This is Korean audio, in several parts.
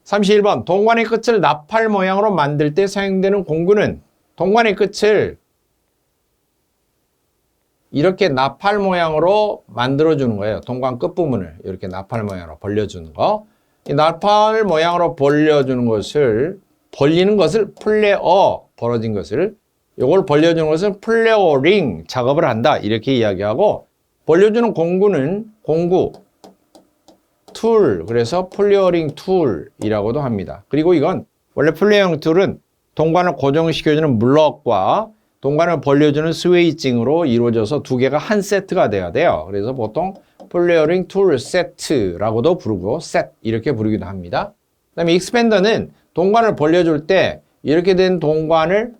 31번 동관의 끝을 나팔 모양으로 만들 때 사용되는 공구는 동관의 끝을 이렇게 나팔 모양으로 만들어주는 거예요. 동관 끝부분을 이렇게 나팔 모양으로 벌려주는 거. 이 나팔 모양으로 벌려주는 것을 벌리는 것을 플레어 벌어진 것을 이걸 벌려주는 것은 플레어링 작업을 한다 이렇게 이야기하고 벌려주는 공구는 공구 툴 그래서 플레어링 툴이라고도 합니다. 그리고 이건 원래 플레어링 툴은 동관을 고정시켜주는 블럭과 동관을 벌려주는 스웨이징으로 이루어져서 두 개가 한 세트가 돼야 돼요. 그래서 보통 플레어링 툴 세트라고도 부르고 셋 이렇게 부르기도 합니다. 그 다음에 익스펜더는 동관을 벌려줄 때 이렇게 된 동관을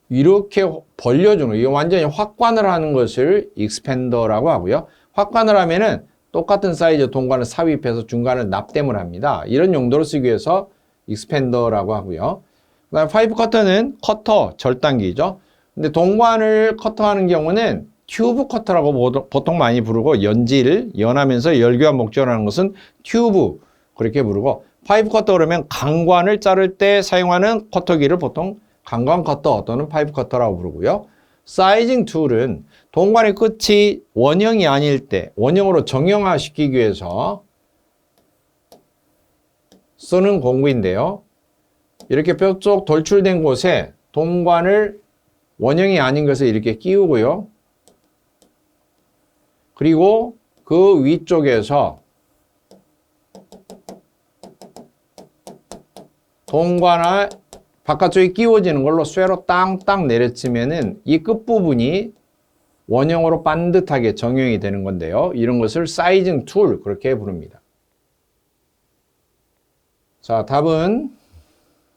이렇게 벌려주는 이거 완전히 확관을 하는 것을 익스펜더라고 하고요. 확관을 하면은 똑같은 사이즈 동관을 삽입해서 중간을 납땜을 합니다. 이런 용도로 쓰기 위해서 익스펜더라고 하고요. 그 다음에 파이프 커터는 커터, 절단기죠. 근데 동관을 커터하는 경우는 튜브 커터라고 보통 많이 부르고 연지를 연하면서 열교환 목적으로 하는 것은 튜브 그렇게 부르고 파이프 커터 그러면 강관을 자를 때 사용하는 커터기를 보통 강관 커터 또는 파이프 커터라고 부르고요. 사이징 툴은 동관의 끝이 원형이 아닐 때 원형으로 정형화시키기 위해서 쓰는 공구인데요. 이렇게 뼈 쪽 돌출된 곳에 동관을 원형이 아닌 것을 이렇게 끼우고요. 그리고 그 위쪽에서 동관을 바깥쪽에 끼워지는 걸로 쇠로 땅땅 내려치면은 이 끝부분이 원형으로 반듯하게 정형이 되는 건데요. 이런 것을 사이징 툴 그렇게 부릅니다. 자, 답은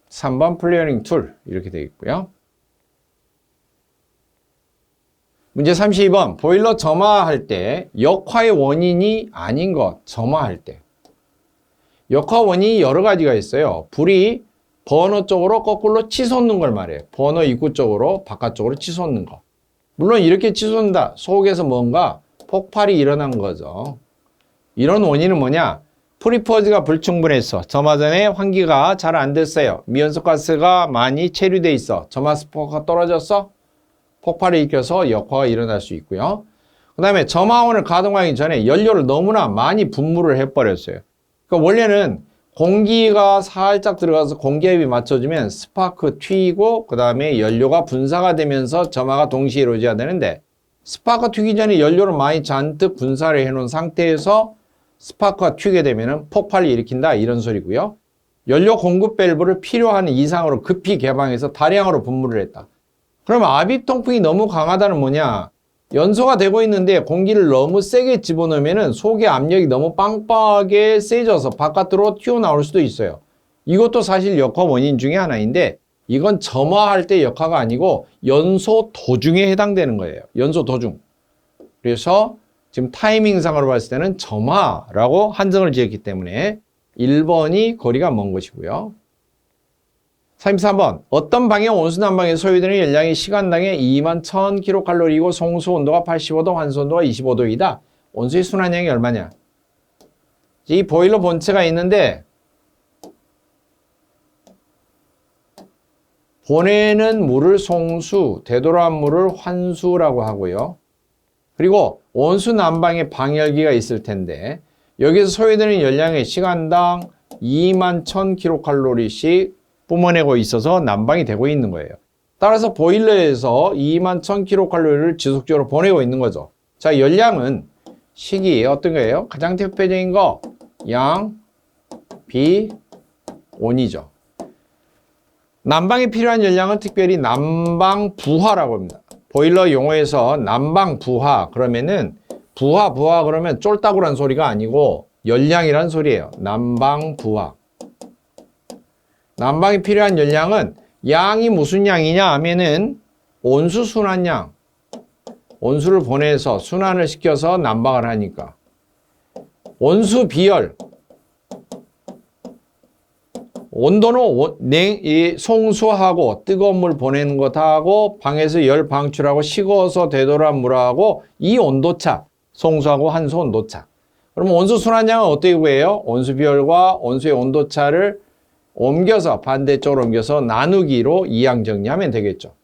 3번 플레어링 툴 이렇게 되어 있고요. 문제 32번 보일러 점화할 때 역화의 원인이 아닌 것 점화할 때 역화 원인이 여러 가지가 있어요. 불이 버너 쪽으로 거꾸로 치솟는 걸 말해요. 버너 입구 쪽으로 바깥쪽으로 치솟는 거. 물론 이렇게 치솟는다. 속에서 뭔가 폭발이 일어난 거죠. 이런 원인은 뭐냐? 프리포즈가 불충분해서 점화 전에 환기가 잘 안 됐어요. 미연소가스가 많이 체류돼 있어. 점화 스포가 떨어졌어. 폭발이 일으켜서 역화가 일어날 수 있고요. 그 다음에 점화원을 가동하기 전에 연료를 너무나 많이 분무를 해버렸어요. 그러니까 원래는 공기가 살짝 들어가서 공기압이 맞춰지면 스파크 튀고 그 다음에 연료가 분사가 되면서 점화가 동시에 이루어져야 되는데 스파크가 튀기 전에 연료를 많이 잔뜩 분사를 해놓은 상태에서 스파크가 튀게 되면 폭발을 일으킨다 이런 소리고요. 연료 공급 밸브를 필요한 이상으로 급히 개방해서 다량으로 분무를 했다. 그러면 압입 통풍이 너무 강하다는 뭐냐? 연소가 되고 있는데 공기를 너무 세게 집어넣으면 속의 압력이 너무 빵빵하게 세져서 바깥으로 튀어나올 수도 있어요. 이것도 사실 역화 원인 중에 하나인데 이건 점화할 때 역화가 아니고 연소 도중에 해당되는 거예요. 연소 도중. 그래서 지금 타이밍상으로 봤을 때는 점화라고 한정을 지었기 때문에 1번이 거리가 먼 것이고요. 33번 어떤 방향 온수 난방에 소요되는 열량이 시간당에 21,000kcal이고 송수 온도가 85도, 환수 온도가 25도이다. 온수의 순환량이 얼마냐? 이 보일러 본체가 있는데 보내는 물을 송수, 되돌아온 물을 환수라고 하고요. 그리고 온수 난방에 방열기가 있을 텐데 여기서 소요되는 열량이 시간당 21,000kcal씩 뿜어내고 있어서 난방이 되고 있는 거예요. 따라서 보일러에서 21,000kcal를 지속적으로 보내고 있는 거죠. 자, 열량은 식이 어떤 거예요? 가장 대표적인 거 양, 비, 온이죠. 난방에 필요한 열량은 특별히 난방 부하라고 합니다. 보일러 용어에서 난방 부하 그러면은 부하 그러면 쫄따구란 소리가 아니고 열량이란 소리예요. 난방 부하. 난방에 필요한 열량은 양이 무슨 양이냐 하면은 온수 순환량. 온수를 보내서 순환을 시켜서 난방을 하니까. 온수 비열. 온도는 송수하고 뜨거운 물 보내는 것하고 방에서 열 방출하고 식어서 되돌아온 물하고 이 온도차. 송수하고 한수 온도차. 그럼 온수 순환량은 어떻게 구해요? 온수 비율과 온수의 온도차를 옮겨서 반대쪽으로 옮겨서 나누기로 이항 정리하면 되겠죠.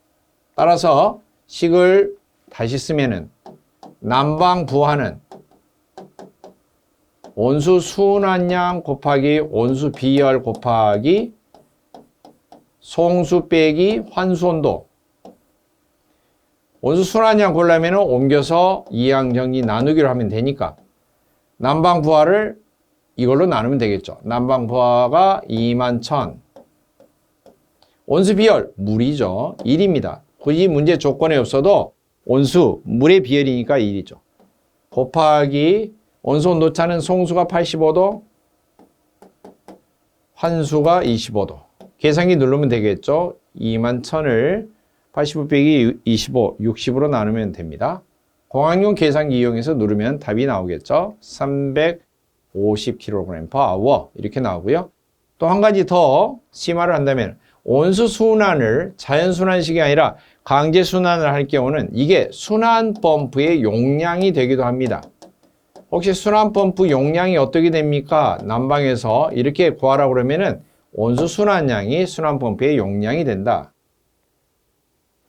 따라서 식을 다시 쓰면은 난방 부하는 온수 순환량 곱하기 온수 비열 곱하기 송수 빼기 환수 온도. 온수 순환량 구하려면 옮겨서 이항 정리 나누기로 하면 되니까 난방 부하를 이걸로 나누면 되겠죠. 난방 부하가 21,000. 온수 비열 물이죠. 1입니다. 굳이 문제 조건에 없어도 온수 물의 비열이니까 1이죠. 곱하기 온수 온도차는 송수가 85도, 환수가 25도. 계산기 누르면 되겠죠. 21,000을 85 빼기 25, 60으로 나누면 됩니다. 공학용 계산기 이용해서 누르면 답이 나오겠죠. 350kg/h 이렇게 나오고요. 또 한 가지 더 심화를 한다면 온수 순환을 자연순환식이 아니라 강제순환을 할 경우는 이게 순환펌프의 용량이 되기도 합니다. 혹시 순환펌프 용량이 어떻게 됩니까? 난방에서 이렇게 구하라고 그러면은 온수 순환량이 순환펌프의 용량이 된다.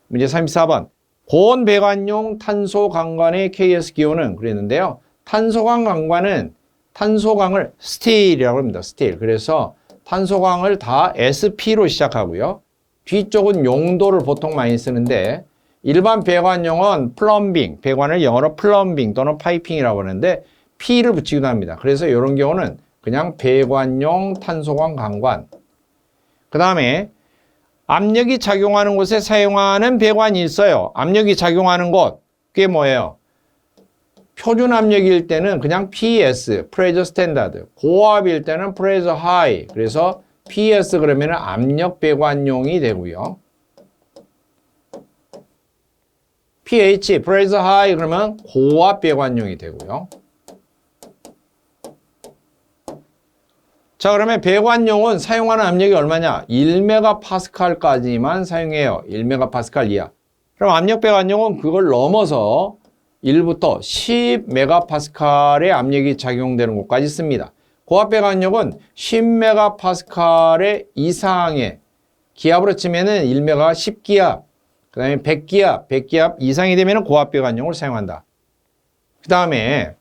문제 34번. 고온 배관용 탄소강관의 KS 기호는 그랬는데요. 탄소강 강관은 탄소강을 스틸이라고 합니다. 스틸. 그래서 탄소강을 다 SP로 시작하고요. 뒤쪽은 용도를 보통 많이 쓰는데 일반 배관용은 플럼빙, 배관을 영어로 플럼빙 또는 파이핑이라고 하는데 P를 붙이기도 합니다. 그래서 이런 경우는 그냥 배관용 탄소광 강관. 그 다음에 압력이 작용하는 곳에 사용하는 배관이 있어요. 압력이 작용하는 곳, 그게 뭐예요? 표준 압력일 때는 그냥 PS, Pressure Standard. 고압일 때는 Pressure High. 그래서 PS 그러면 압력 배관용이 되고요. pH, Pressure High 그러면 고압 배관용이 되고요. 자, 그러면 배관용은 사용하는 압력이 얼마냐? 1MPa까지만 사용해요. 1MPa 이하. 그럼 압력 배관용은 그걸 넘어서 1부터 10MPa의 압력이 작용되는 곳까지 씁니다. 고압 배관용은 10MPa 이상의 기압으로 치면은 1메가 10기압, 그 다음에 100기압 이상이 되면 고압 배관용을 사용한다. 그 다음에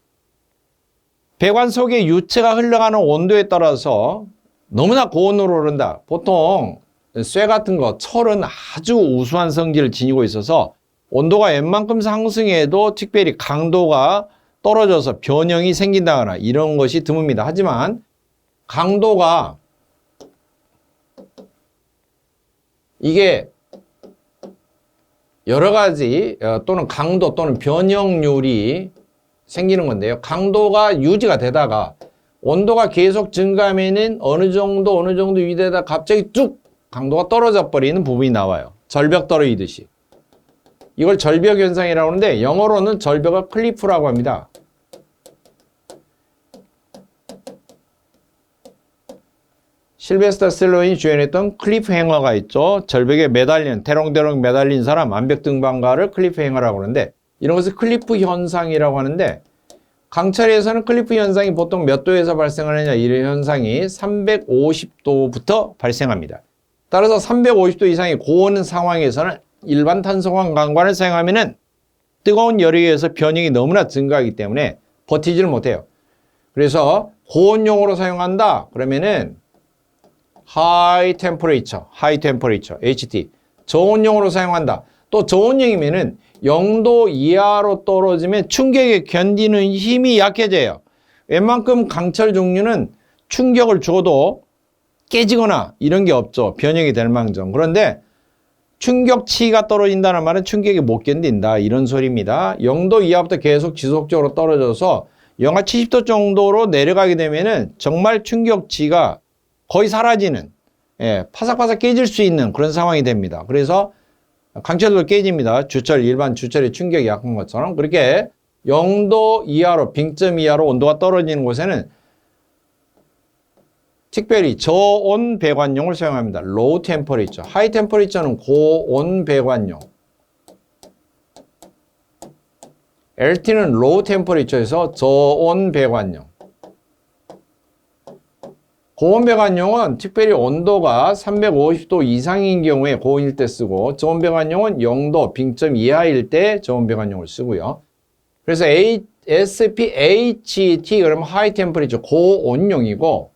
배관 속에 유체가 흘러가는 온도에 따라서 너무나 고온으로 흐른다. 보통 쇠 같은 거, 철은 아주 우수한 성질을 지니고 있어서 온도가 웬만큼 상승해도 특별히 강도가 떨어져서 변형이 생긴다거나 이런 것이 드뭅니다. 하지만 강도가 이게 여러 가지 또는 강도 또는 변형률이 생기는 건데요. 강도가 유지가 되다가 온도가 계속 증가하면은 어느 정도 유지되다가 갑자기 뚝 강도가 떨어져 버리는 부분이 나와요. 절벽 떨어지듯이. 이걸 절벽 현상이라고 하는데 영어로는 절벽을 클리프라고 합니다. 실베스터 스텔론이 주연했던 클리프 행어가 있죠. 절벽에 매달린, 대롱대롱 매달린 사람, 암벽 등반가를 클리프 행어라고 하는데 이런 것을 클리프 현상이라고 하는데 강철에서는 클리프 현상이 보통 몇 도에서 발생하느냐 이런 현상이 350도부터 발생합니다. 따라서 350도 이상의 고온 상황에서는 일반 탄소광 강관을 사용하면은 뜨거운 열에 의해서 변형이 너무나 증가하기 때문에 버티지를 못해요. 그래서 고온용으로 사용한다 그러면은 high temperature, HT. 저온용으로 사용한다. 또 저온용이면은 0도 이하로 떨어지면 충격에 견디는 힘이 약해져요. 웬만큼 강철 종류는 충격을 줘도 깨지거나 이런 게 없죠. 변형이 될 망정. 그런데 충격치가 떨어진다는 말은 충격이 못 견딘다. 이런 소리입니다. 0도 이하부터 계속 지속적으로 떨어져서 영하 70도 정도로 내려가게 되면은 정말 충격치가 거의 사라지는, 파삭파삭 깨질 수 있는 그런 상황이 됩니다. 그래서 강철도 깨집니다. 일반 주철의 충격이 약한 것처럼. 그렇게 0도 이하로, 빙점 이하로 온도가 떨어지는 곳에는 특별히 저온 배관용을 사용합니다. low temperature. high temperature는 고온 배관용. LT는 low temperature에서 저온 배관용. 고온 배관용은 특별히 온도가 350도 이상인 경우에 고온일 때 쓰고 저온 배관용은 0도 빙점 이하일 때 저온 배관용을 쓰고요. 그래서 SPHT 그러면 하이 템퍼리처 고온용이고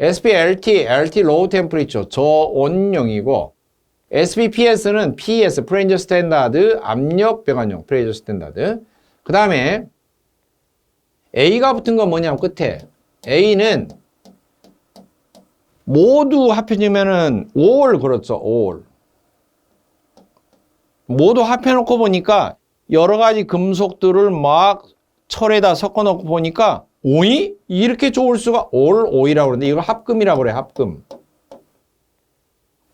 SPLT, LT 로우 템퍼리처 저온용이고 SPPS는 PS 프레셔 스탠다드 압력 배관용 프레셔 스탠다드. 그 다음에 A가 붙은 건 뭐냐면 끝에 A는 모두 합해지면은 all 그렇죠. all. 모두 합해놓고 보니까 여러 가지 금속들을 막 철에다 섞어놓고 보니까 오이? 이렇게 좋을 수가 all 오이라고 그러는데 이걸 합금이라고 그래. 합금.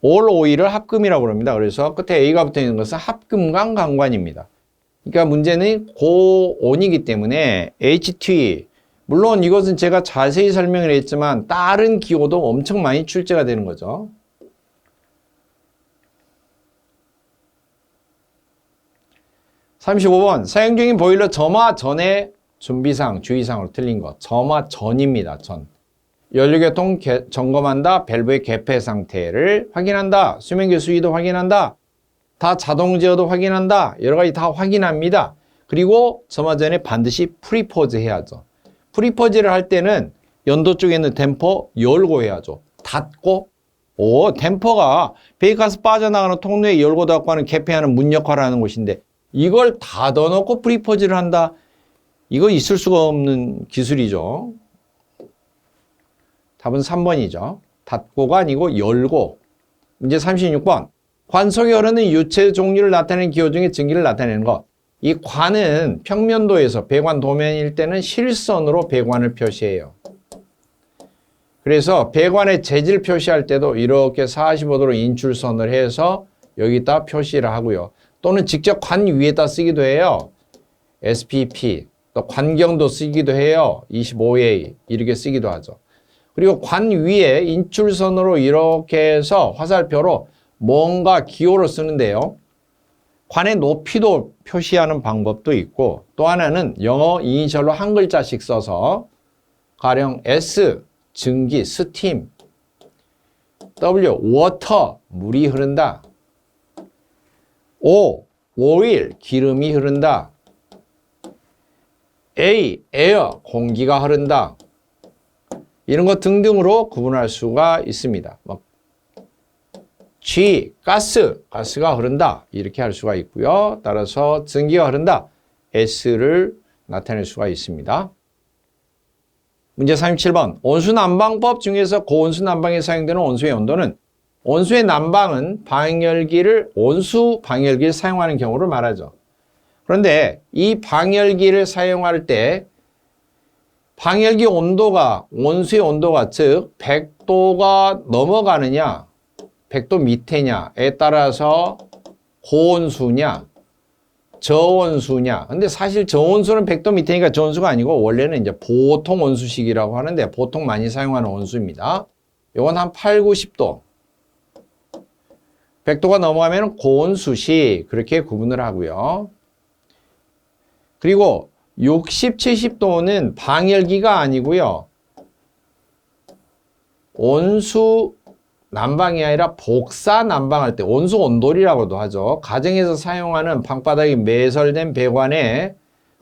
all 오이를 합금이라고 그럽니다. 그래서 끝에 A가 붙어 있는 것은 합금관 강관입니다. 그러니까 문제는 고온이기 때문에 HT 물론 이것은 제가 자세히 설명을 했지만 다른 기호도 엄청 많이 출제가 되는 거죠. (35번) 사용 중인 보일러 점화 전에 준비사항, 주의사항으로 틀린 것. 점화 전입니다. 전. 연료계통 점검한다. 밸브의 개폐 상태를 확인한다. 수면기 수위도 확인한다. 다 자동 제어도 확인한다. 여러 가지 다 확인합니다. 그리고 점화 전에 반드시 프리포즈 해야죠. 프리포즈를 할 때는 연도 쪽에 있는 댐퍼 열고 해야죠. 닫고 댐퍼가 배기가스 빠져나가는 통로에 열고 닫고 하는 개폐하는 문 역할을 하는 곳인데 이걸 닫아놓고 프리포즈를 한다. 이거 있을 수가 없는 기술이죠. 답은 3번이죠. 닫고가 아니고 열고. 문제 36번. 관 속에 흐르는 유체 종류를 나타내는 기호 중에 증기를 나타내는 것. 이 관은 평면도에서 배관 도면일 때는 실선으로 배관을 표시해요. 그래서 배관의 재질 표시할 때도 이렇게 45도로 인출선을 해서 여기다 표시를 하고요. 또는 직접 관 위에다 쓰기도 해요. SPP. 또 관경도 쓰기도 해요. 25A. 이렇게 쓰기도 하죠. 그리고 관 위에 인출선으로 이렇게 해서 화살표로 뭔가 기호를 쓰는데요. 관의 높이도 표시하는 방법도 있고 또 하나는 영어 이니셜로 한 글자씩 써서 가령 S, 증기, 스팀, W, 워터, 물이 흐른다. O, 오일, 기름이 흐른다. A, 에어, 공기가 흐른다. 이런 것 등등으로 구분할 수가 있습니다. G, 가스가 흐른다. 이렇게 할 수가 있고요. 따라서 증기가 흐른다. S를 나타낼 수가 있습니다. 문제 37번. 온수난방법 중에서 고온수 난방에 사용되는 온수의 온도는 온수의 난방은 온수 방열기를 사용하는 경우를 말하죠. 그런데 이 방열기를 사용할 때 방열기 온도가 온수의 온도가 즉 100도가 넘어가느냐 100도 밑에냐에 따라서 고온수냐 저온수냐. 근데 사실 저온수는 100도 밑에니까 저온수가 아니고 원래는 이제 보통 온수식이라고 하는데 보통 많이 사용하는 온수입니다. 이건 한 8, 90도. 100도가 넘어가면 고온수식 그렇게 구분을 하고요. 그리고 60, 70도는 방열기가 아니고요. 온수 난방이 아니라 복사 난방할 때 온수 온돌이라고도 하죠. 가정에서 사용하는 방바닥이 매설된 배관에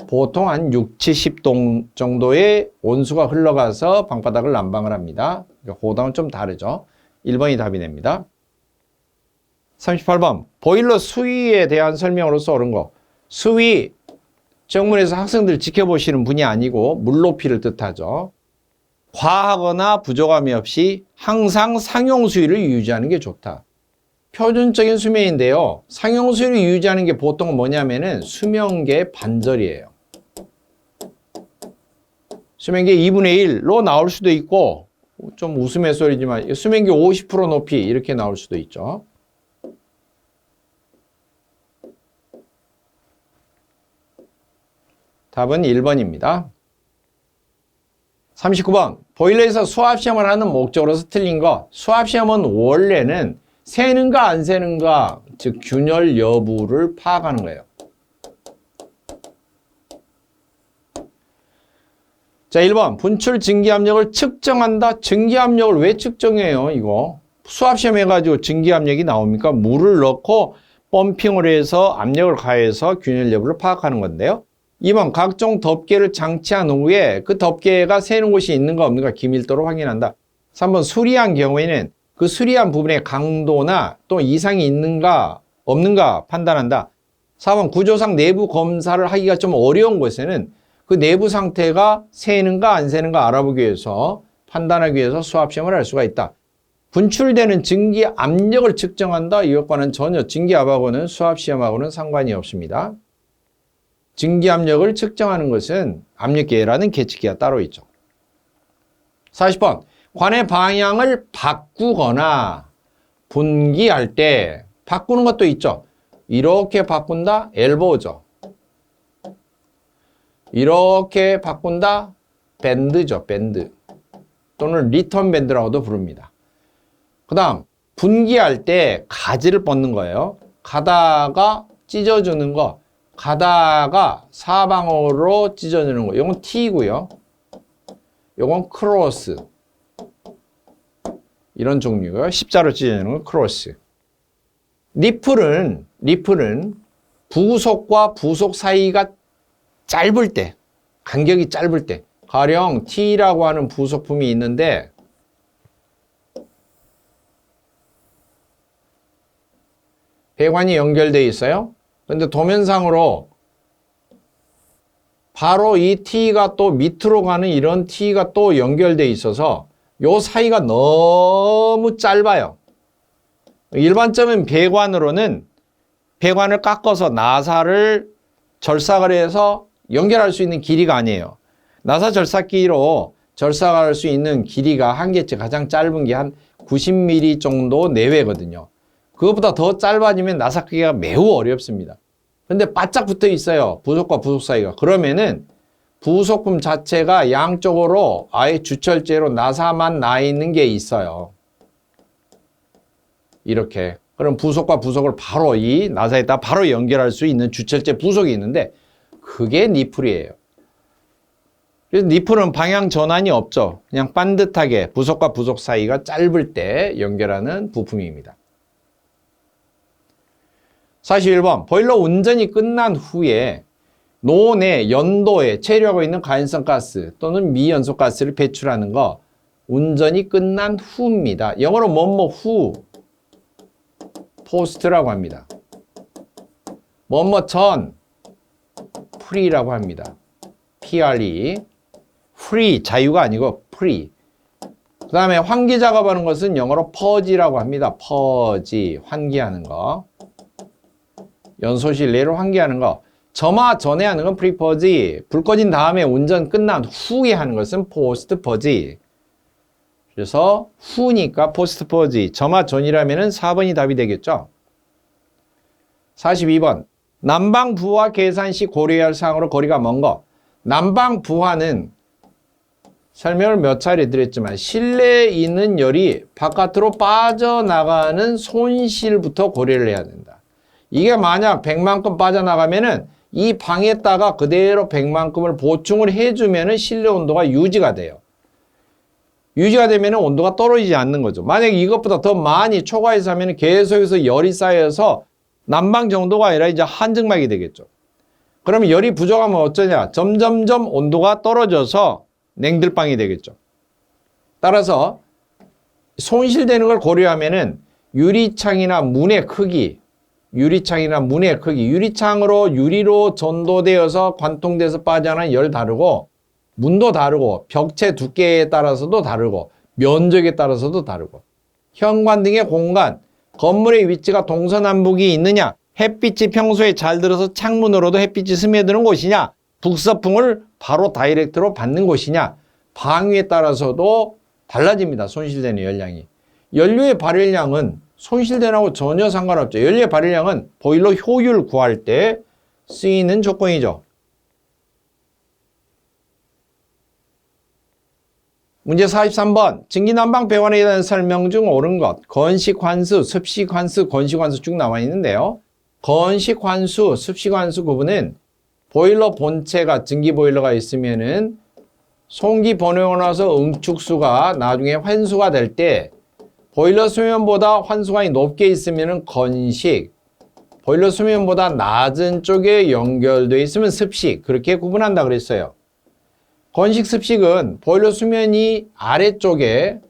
보통 한 6, 70도 정도의 온수가 흘러가서 방바닥을 난방을 합니다. 그거랑은 좀 다르죠. 1번이 답이 됩니다. 38번 보일러 수위에 대한 설명으로서 옳은 거. 수위 정문에서 학생들 지켜보시는 분이 아니고 물높이를 뜻하죠. 과하거나 부족함이 없이 항상 상용 수위를 유지하는 게 좋다. 표준적인 수명인데요. 상용 수위를 유지하는 게 보통 뭐냐면은 수명계 반절이에요. 수명계 2분의 1로 나올 수도 있고 좀 웃음의 소리지만 수명계 50% 높이 이렇게 나올 수도 있죠. 답은 1번입니다. 39번 보일러에서 수압시험을 하는 목적으로서 틀린 것. 수압시험은 원래는 새는가 안 새는가 즉 균열 여부를 파악하는 거예요. 자, 1번 분출 증기압력을 측정한다. 증기압력을 왜 측정해요? 이거 수압시험 해가지고 증기압력이 나옵니까? 물을 넣고 펌핑을 해서 압력을 가해서 균열 여부를 파악하는 건데요. 2번 각종 덮개를 장치한 후에 그 덮개가 새는 곳이 있는가 없는가 기밀도로 확인한다. 3번 수리한 경우에는 그 수리한 부분의 강도나 또 이상이 있는가 없는가 판단한다. 4번 구조상 내부 검사를 하기가 좀 어려운 곳에는 그 내부 상태가 새는가 안 새는가 알아보기 위해서 판단하기 위해서 수압시험을 할 수가 있다. 분출되는 증기 압력을 측정한다. 이것과는 전혀 증기압하고는 수압시험하고는 상관이 없습니다. 증기 압력을 측정하는 것은 압력계라는 계측기가 따로 있죠. 40번 관의 방향을 바꾸거나 분기할 때 바꾸는 것도 있죠. 이렇게 바꾼다. 엘보죠. 이렇게 바꾼다. 밴드죠. 밴드 또는 리턴 밴드라고도 부릅니다. 그 다음 분기할 때 가지를 뻗는 거예요. 가다가 찢어주는 거, 가다가 사방으로 찢어주는 거. 이건 T고요. 이건 크로스. 이런 종류고요. 십자로 찢어주는 건 크로스. 리플은 부속과 부속 사이가 짧을 때, 간격이 짧을 때, 가령 T라고 하는 부속품이 있는데 배관이 연결되어 있어요. 근데 도면상으로 바로 이 T가 또 밑으로 가는 이런 T가 또 연결되어 있어서 요 사이가 너무 짧아요. 일반적인 배관으로는 배관을 깎아서 나사를 절삭을 해서 연결할 수 있는 길이가 아니에요. 나사 절삭기로 절삭할 수 있는 길이가 한계치 가장 짧은 게 한 90mm 정도 내외거든요. 그것보다 더 짧아지면 나사 크기가 매우 어렵습니다. 근데 바짝 붙어 있어요. 부속과 부속 사이가. 그러면은 부속품 자체가 양쪽으로 아예 주철제로 나사만 나 있는 게 있어요. 이렇게. 그럼 부속과 부속을 바로 이 나사에다 바로 연결할 수 있는 주철제 부속이 있는데 그게 니플이에요. 그래서 니플은 방향 전환이 없죠. 그냥 반듯하게 부속과 부속 사이가 짧을 때 연결하는 부품입니다. 41번 보일러 운전이 끝난 후에 노내 연도에 체류하고 있는 가연성 가스 또는 미연소 가스를 배출하는 거 운전이 끝난 후입니다. 영어로 뭐뭐 후 포스트라고 합니다. 뭐뭐 전 프리라고 합니다. PRE free 자유가 아니고 free. 그 다음에 환기 작업하는 것은 영어로 purge라고 합니다. purge 환기하는 거. 연소실내로 환기하는 거. 점화 전에 하는 건 pre-purge. 불 꺼진 다음에 운전 끝난 후에 하는 것은 post-purge. 그래서 후니까 post-purge. 점화 전이라면 4번이 답이 되겠죠. 42번 난방 부하 계산 시 고려해야 할 사항으로 거리가 먼 거. 난방 부하는 설명을 몇 차례 드렸지만 실내에 있는 열이 바깥으로 빠져나가는 손실부터 고려를 해야 된다. 이게 만약 100만큼 빠져나가면은 이 방에다가 그대로 100만큼을 보충을 해주면은 실내 온도가 유지가 돼요. 유지가 되면은 온도가 떨어지지 않는 거죠. 만약 이것보다 더 많이 초과해서 하면은 계속해서 열이 쌓여서 난방 정도가 아니라 이제 한증막이 되겠죠. 그러면 열이 부족하면 어쩌냐? 점점점 온도가 떨어져서 냉들방이 되겠죠. 따라서 손실되는 걸 고려하면은 유리창이나 문의 크기, 유리창으로 유리로 전도되어서 관통돼서 빠져나가는 열 다르고, 문도 다르고, 벽체 두께에 따라서도 다르고, 면적에 따라서도 다르고, 현관 등의 공간, 건물의 위치가 동서남북이 있느냐, 햇빛이 평소에 잘 들어서 창문으로도 햇빛이 스며드는 곳이냐, 북서풍을 바로 다이렉트로 받는 곳이냐, 방위에 따라서도 달라집니다. 손실되는 열량이. 연료의 발열량은 손실되는 하고 전혀 상관없죠. 연료의 발열량은 보일러 효율 구할 때 쓰이는 조건이죠. 문제 43번 증기난방 배관에 대한 설명 중 옳은 것. 건식환수, 습식환수, 건식환수 쭉 나와 있는데요. 건식환수, 습식환수 구분은 보일러 본체가 증기보일러가 있으면은 송기 번호가 나서 응축수가 나중에 환수가 될 때 보일러 수면보다 환수관이 높게 있으면 건식, 보일러 수면보다 낮은 쪽에 연결되어 있으면 습식, 그렇게 구분한다 그랬어요. 건식, 습식은 보일러 수면이 아래쪽에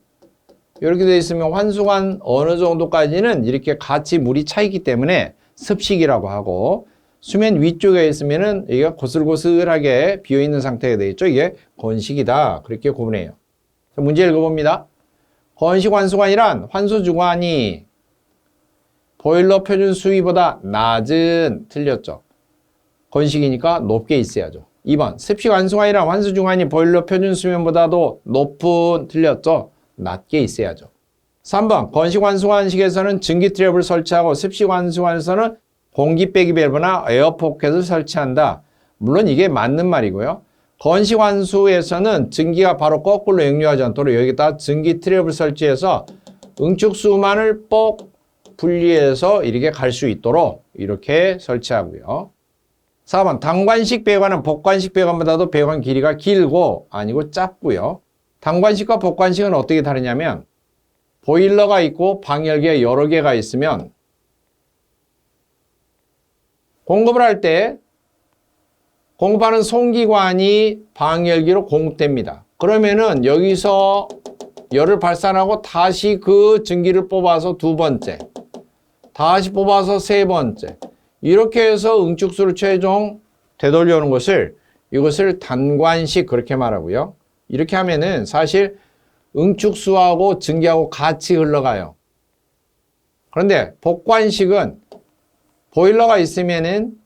이렇게 되어 있으면 환수관 어느 정도까지는 이렇게 같이 물이 차 있기 때문에 습식이라고 하고, 수면 위쪽에 있으면은 이게 고슬고슬하게 비어있는 상태가 되어 있죠. 이게 건식이다. 그렇게 구분해요. 문제 읽어봅니다. 건식 환수관이란 환수 주관이 보일러 표준 수위보다 낮은, 틀렸죠. 건식이니까 높게 있어야죠. 2번 습식 환수관이란 환수 주관이 보일러 표준 수면보다도 높은, 틀렸죠. 낮게 있어야죠. 3번 건식 환수관식에서는 증기 트랩을 설치하고 습식 환수관에서는 공기 빼기 밸브나 에어 포켓을 설치한다. 물론 이게 맞는 말이고요. 건식 환수에서는 증기가 바로 거꾸로 역류하지 않도록 여기다 증기 트랩을 설치해서 응축수만을 뻑 분리해서 이렇게 갈 수 있도록 이렇게 설치하고요. 4번 당관식 배관은 복관식 배관보다도 배관 길이가 길고 아니고 짧고요. 당관식과 복관식은 어떻게 다르냐면 보일러가 있고 방열기가 여러 개가 있으면 공급을 할 때 공급하는 송기관이 방열기로 공급됩니다. 그러면은 여기서 열을 발산하고 다시 그 증기를 뽑아서 두 번째, 다시 뽑아서 세 번째, 이렇게 해서 응축수를 최종 되돌려오는 것을, 이것을 단관식 그렇게 말하고요. 이렇게 하면은 사실 응축수하고 증기하고 같이 흘러가요. 그런데 복관식은 보일러가 있으면은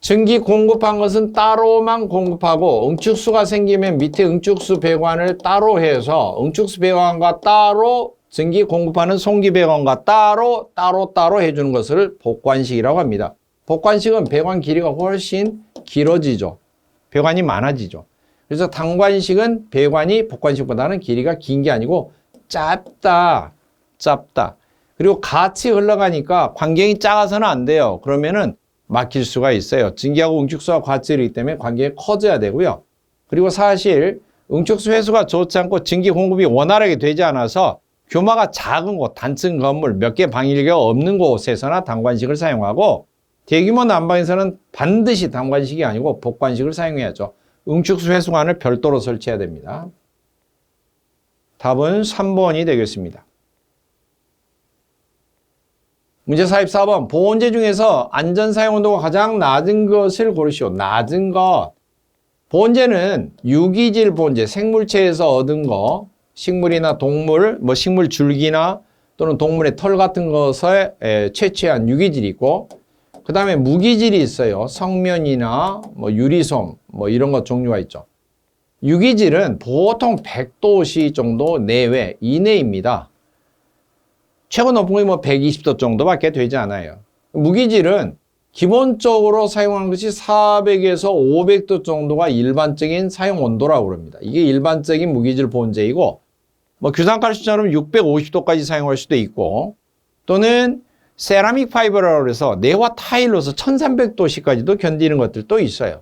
증기 공급한 것은 따로만 공급하고 응축수가 생기면 밑에 응축수 배관을 따로 해서 응축수 배관과 따로 증기 공급하는 송기 배관과 따로 해주는 것을 복관식이라고 합니다. 복관식은 배관 길이가 훨씬 길어지죠. 배관이 많아지죠. 그래서 단관식은 배관이 복관식보다는 길이가 긴 게 아니고 짧다. 그리고 같이 흘러가니까 관경이 작아서는 안 돼요. 그러면은 막힐 수가 있어요. 증기하고 응축수가 같이 이기 때문에 관경이 커져야 되고요. 그리고 사실 응축수 회수가 좋지 않고 증기 공급이 원활하게 되지 않아서 규모가 작은 곳, 단층 건물 몇 개 방열기가 없는 곳에서나 단관식을 사용하고, 대규모 난방에서는 반드시 단관식이 아니고 복관식을 사용해야죠. 응축수 회수관을 별도로 설치해야 됩니다. 답은 3번이 되겠습니다. 문제 44번 보온재 중에서 안전사용 온도가 가장 낮은 것을 고르시오. 낮은 것. 보온재는 유기질 보온재, 생물체에서 얻은 거, 식물이나 동물, 식물 줄기나 또는 동물의 털 같은 것에 채취한 유기질이 있고, 그 다음에 무기질이 있어요. 성면이나 유리솜 이런 것 종류가 있죠. 유기질은 보통 100도씨 정도 내외 이내입니다. 최고 높은 게 120도 정도밖에 되지 않아요. 무기질은 기본적으로 사용하는 것이 400에서 500도 정도가 일반적인 사용 온도라고 합니다. 이게 일반적인 무기질 보온재이고, 규산칼슘처럼 650도까지 사용할 수도 있고, 또는 세라믹 파이버라고 해서 내화 타일로서 1300도씨까지도 견디는 것들도 있어요.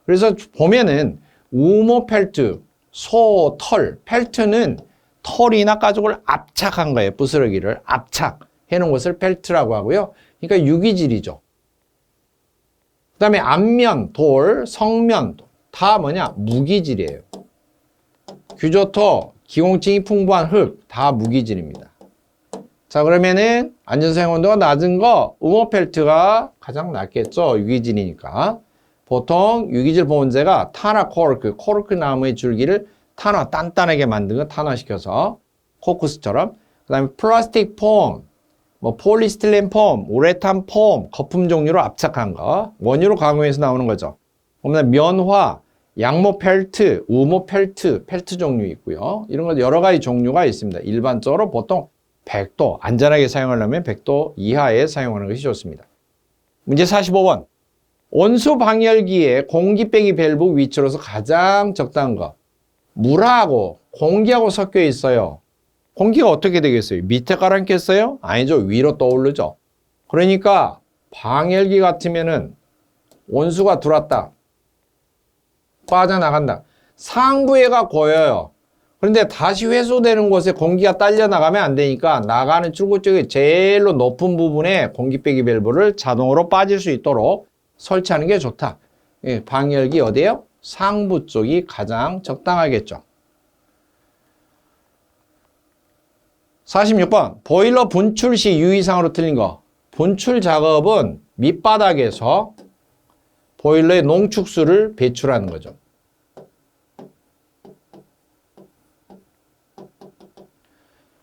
그래서 보면은 우모 펠트, 소, 털, 펠트는 털이나 가죽을 압착한 거예요. 부스러기를 압착해 놓은 것을 펠트라고 하고요. 그러니까 유기질이죠. 그 다음에 안면, 돌, 성면 다 무기질이에요. 규조토, 기공층이 풍부한 흙 다 무기질입니다. 자, 그러면은 안전사용 온도가 낮은 거 우모 펠트가 가장 낮겠죠. 유기질이니까. 보통 유기질 보온재가 탄화 코르크 나무의 줄기를 탄화, 단단하게 만든 거 탄화시켜서 코쿠스처럼, 그 다음에 플라스틱 폼, 폴리스틸렌 폼, 우레탄 폼, 거품 종류로 압착한 거, 원유로 가공해서 나오는 거죠. 그다음에 면화, 양모 펠트, 우모 펠트 종류 있고요. 이런 것 여러 가지 종류가 있습니다. 일반적으로 보통 100도, 안전하게 사용하려면 100도 이하에 사용하는 것이 좋습니다. 문제 45번. 온수 방열기의 공기 빼기 밸브 위치로서 가장 적당한 것. 물하고 공기하고 섞여 있어요. 공기가 어떻게 되겠어요? 밑에 가라앉겠어요? 아니죠. 위로 떠오르죠. 그러니까 방열기 같으면은 온수가 들어왔다. 빠져나간다. 상부해가 고여요. 그런데 다시 회수되는 곳에 공기가 딸려 나가면 안 되니까 나가는 출구 쪽에 제일 높은 부분에 공기 빼기 밸브를 자동으로 빠질 수 있도록 설치하는 게 좋다. 예, 방열기 어디에요? 상부 쪽이 가장 적당하겠죠. 46번 보일러 분출 시 유의사항으로 틀린 거. 분출 작업은 밑바닥에서 보일러의 농축수를 배출하는 거죠.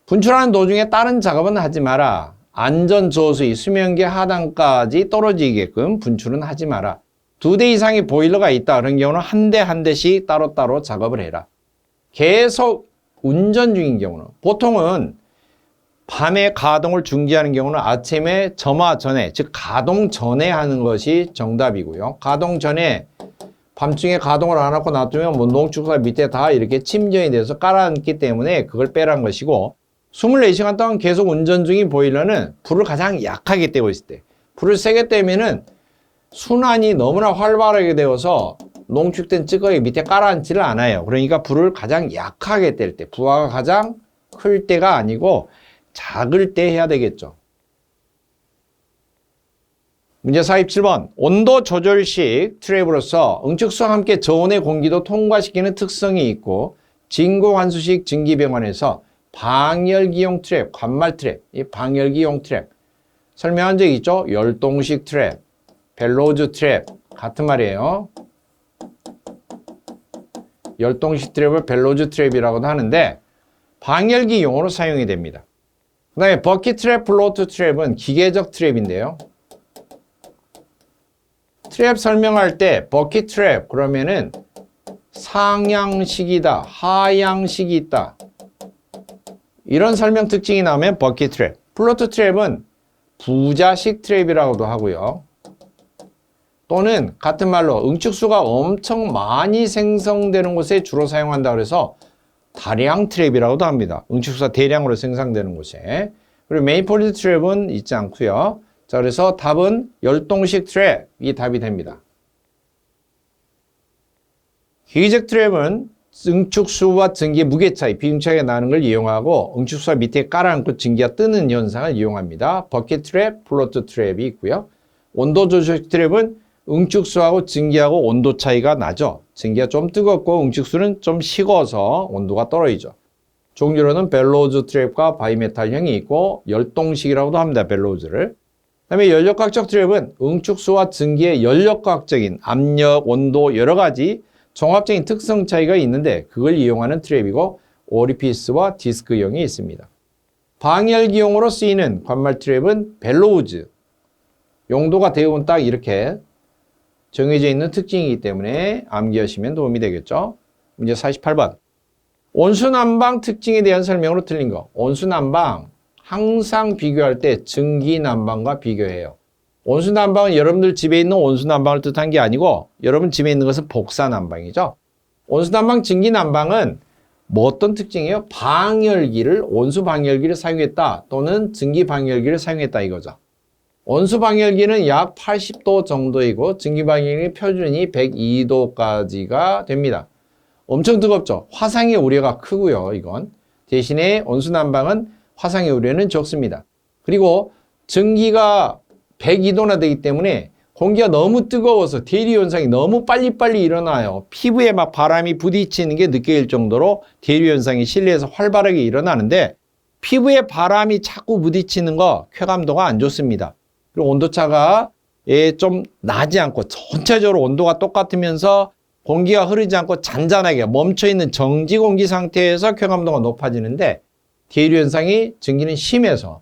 분출하는 도중에 다른 작업은 하지 마라. 안전저수위 수면계 하단까지 떨어지게끔 분출은 하지 마라. 2대 이상의 보일러가 있다. 그런 경우는 한 대 한 대씩 따로따로 작업을 해라. 계속 운전 중인 경우는 보통은 밤에 가동을 중지하는 경우는 아침에 점화 전에, 즉 가동 전에 하는 것이 정답이고요. 가동 전에 밤중에 가동을 안 하고 놔두면 농축사 밑에 다 이렇게 침전이 돼서 깔아앉기 때문에 그걸 빼라는 것이고 24시간 동안 계속 운전 중인 보일러는 불을 가장 약하게 떼고 있을 때 불을 세게 떼면은 순환이 너무나 활발하게 되어서 농축된 찌꺼기 밑에 깔아앉지를 않아요. 그러니까 불을 가장 약하게 뗄 때, 부하가 가장 클 때가 아니고 작을 때 해야 되겠죠. 문제 47번. 온도 조절식 트랩으로서 응축수와 함께 저온의 공기도 통과시키는 특성이 있고 진공환수식 증기병원에서 방열기용 트랩, 관말 트랩, 이 방열기용 트랩 설명한 적 있죠? 열동식 트랩, 벨로우즈 트랩 같은 말이에요. 열동식 트랩을 벨로우즈 트랩이라고도 하는데 방열기용으로 사용이 됩니다. 그 다음에 버킷 트랩, 플로트 트랩은 기계적 트랩인데요. 트랩 설명할 때 버킷 트랩 그러면은 상향식이다, 하향식이 있다. 이런 설명 특징이 나오면 버킷 트랩. 플로트 트랩은 부자식 트랩이라고도 하고요. 또는 같은 말로 응축수가 엄청 많이 생성되는 곳에 주로 사용한다 그래서 다량 트랩이라고도 합니다. 응축수가 대량으로 생성되는 곳에. 그리고 메이폴리드 트랩은 있지 않고요. 자, 그래서 답은 열동식 트랩이 답이 됩니다. 기계적 트랩은 응축수와 증기의 무게 차이, 비중 차이가 나는 걸 이용하고 응축수가 밑에 깔아앉고 증기가 뜨는 현상을 이용합니다. 버킷 트랩, 플로트 트랩이 있고요. 온도 조절 트랩은 응축수하고 증기하고 온도 차이가 나죠. 증기가 좀 뜨겁고 응축수는 좀 식어서 온도가 떨어지죠. 종류로는 벨로우즈 트랩과 바이메탈형이 있고 열동식이라고도 합니다. 벨로우즈를. 그다음에 연력학적 트랩은 응축수와 증기의 연력학적인 압력, 온도 여러 가지 종합적인 특성 차이가 있는데 그걸 이용하는 트랩이고 오리피스와 디스크형이 있습니다. 방열기용으로 쓰이는 관말 트랩은 벨로우즈. 용도가 대부분 딱 이렇게 정해져 있는 특징이기 때문에 암기하시면 도움이 되겠죠. 문제 48번. 온수난방 특징에 대한 설명으로 틀린 거. 온수난방 항상 비교할 때 증기난방과 비교해요. 온수난방은 여러분들 집에 있는 온수난방을 뜻한 게 아니고 여러분 집에 있는 것은 복사난방이죠. 온수난방, 증기난방은 뭐 어떤 특징이에요? 방열기를, 온수방열기를 사용했다 또는 증기방열기를 사용했다 이거죠. 온수방열기는 약 80도 정도이고 증기방열기 표준이 102도까지가 됩니다. 엄청 뜨겁죠. 화상의 우려가 크고요. 이건 대신에 온수난방은 화상의 우려는 적습니다. 그리고 증기가 102도나 되기 때문에 공기가 너무 뜨거워서 대류 현상이 너무 빨리빨리 일어나요. 피부에 막 바람이 부딪히는 게 느껴질 정도로 대류 현상이 실내에서 활발하게 일어나는데 피부에 바람이 자꾸 부딪히는 거 쾌감도가 안 좋습니다. 그리고 온도차가 좀 나지 않고 전체적으로 온도가 똑같으면서 공기가 흐르지 않고 잔잔하게 멈춰있는 정지 공기 상태에서 쾌감도가 높아지는데 대류 현상이 증기는 심해서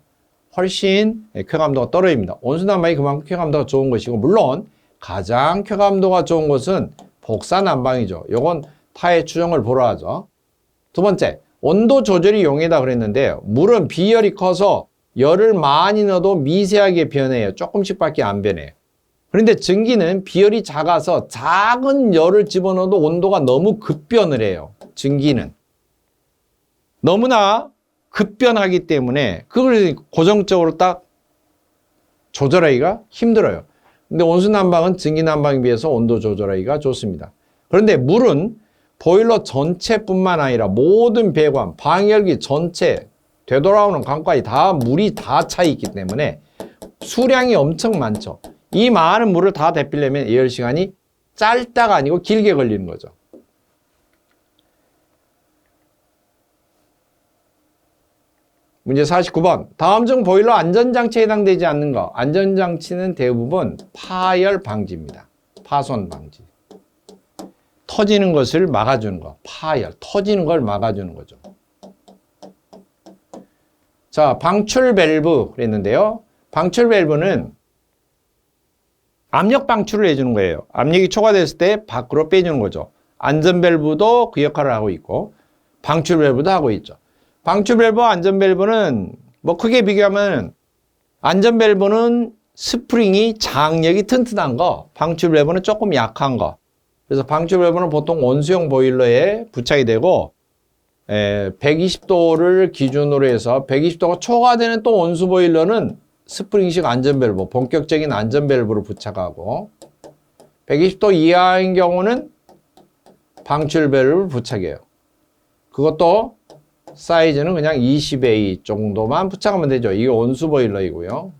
훨씬 쾌감도가 떨어집니다. 온수난방이 그만큼 쾌감도가 좋은 것이고 물론 가장 쾌감도가 좋은 것은 복사난방이죠. 요건 타의 추정을 보러 하죠. 두 번째, 온도 조절이 용이하다 그랬는데 물은 비열이 커서 열을 많이 넣어도 미세하게 변해요. 조금씩밖에 안 변해요. 그런데 증기는 비열이 작아서 작은 열을 집어넣어도 온도가 너무 급변을 해요. 증기는. 너무나 급변하기 때문에 그걸 고정적으로 딱 조절하기가 힘들어요. 근데 온수난방은 증기난방에 비해서 온도 조절하기가 좋습니다. 그런데 물은 보일러 전체뿐만 아니라 모든 배관, 방열기 전체, 되돌아오는 강까지 다 물이 다 차 있기 때문에 수량이 엄청 많죠. 이 많은 물을 다 데피려면 예열 시간이 짧다가 아니고 길게 걸리는 거죠. 문제 49번. 다음 중 보일러 안전장치에 해당되지 않는 거. 안전장치는 대부분 파열 방지입니다. 파손 방지. 터지는 것을 막아주는 거. 파열. 터지는 걸 막아주는 거죠. 자, 방출 밸브 그랬는데요. 방출 밸브는 압력 방출을 해주는 거예요. 압력이 초과됐을 때 밖으로 빼주는 거죠. 안전 밸브도 그 역할을 하고 있고 방출 밸브도 하고 있죠. 방출 밸브와 안전 밸브는 뭐 크게 비교하면 안전 밸브는 스프링이 장력이 튼튼한 거, 방출 밸브는 조금 약한 거. 그래서 방출 밸브는 보통 온수용 보일러에 부착이 되고 120도를 기준으로 해서 120도가 초과되는 또 온수 보일러는 스프링식 안전 밸브, 본격적인 안전 밸브를 부착하고 120도 이하인 경우는 방출 밸브를 부착해요. 그것도 사이즈는 그냥 20A 정도만 부착하면 되죠. 이게 온수 보일러이고요.